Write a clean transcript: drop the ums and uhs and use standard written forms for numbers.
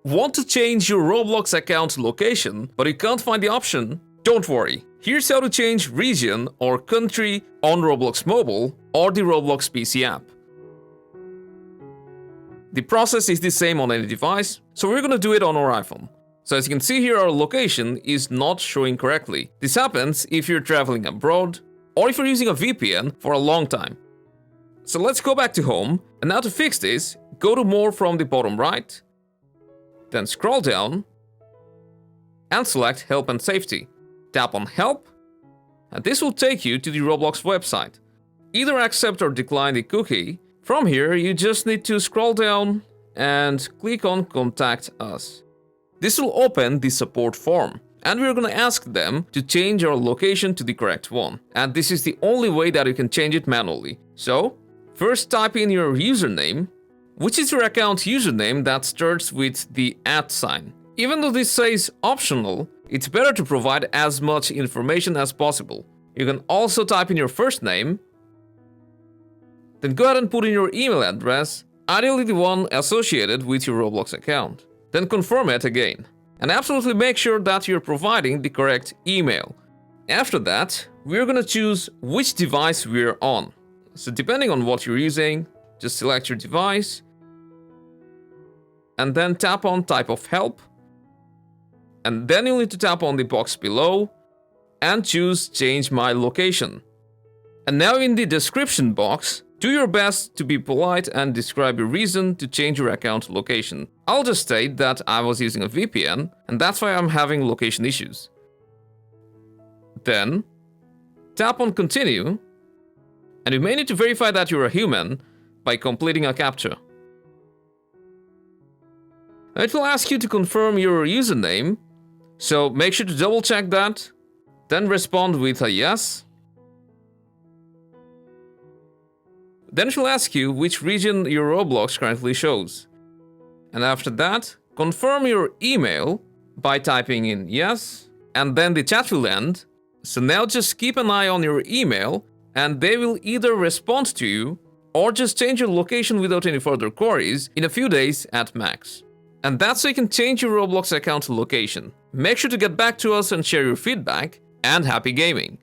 Want to change your Roblox account location, but you can't find the option? Don't worry. Here's how to change region or country on Roblox Mobile or the Roblox PC app. The process is the same on any device, so we're gonna do it on our iPhone. So as you can see here, our location is not showing correctly. This happens if you're traveling abroad or if you're using a VPN for a long time. So let's go back to home, and now to fix this, go to More from the bottom right, then scroll down and select Help and Safety. Tap on Help, and this will take you to the Roblox website. Either accept or decline the cookie. From here, you just need to scroll down and click on Contact Us. This will open the support form, and we're gonna ask them to change our location to the correct one. And this is the only way that you can change it manually. So, first type in your username, which is your account username that starts with the @ sign. Even though this says optional, it's better to provide as much information as possible. You can also type in your first name, then go ahead and put in your email address, ideally the one associated with your Roblox account. Then confirm it again. And absolutely make sure that you're providing the correct email. After that, we're gonna choose which device we're on. So depending on what you're using, just select your device, and then tap on Type of Help. And then you'll need to tap on the box below and choose Change My Location. And now in the description box, do your best to be polite and describe your reason to change your account location. I'll just state that I was using a VPN and that's why I'm having location issues. Then, tap on Continue, and you may need to verify that you're a human by completing a CAPTCHA. Now it will ask you to confirm your username, so make sure to double check that, then respond with a yes. Then it will ask you which region your Roblox currently shows. And after that, confirm your email by typing in yes, and then the chat will end. So now just keep an eye on your email, and they will either respond to you or just change your location without any further queries in a few days at max. And that's how you can change your Roblox account location. Make sure to get back to us and share your feedback, and happy gaming!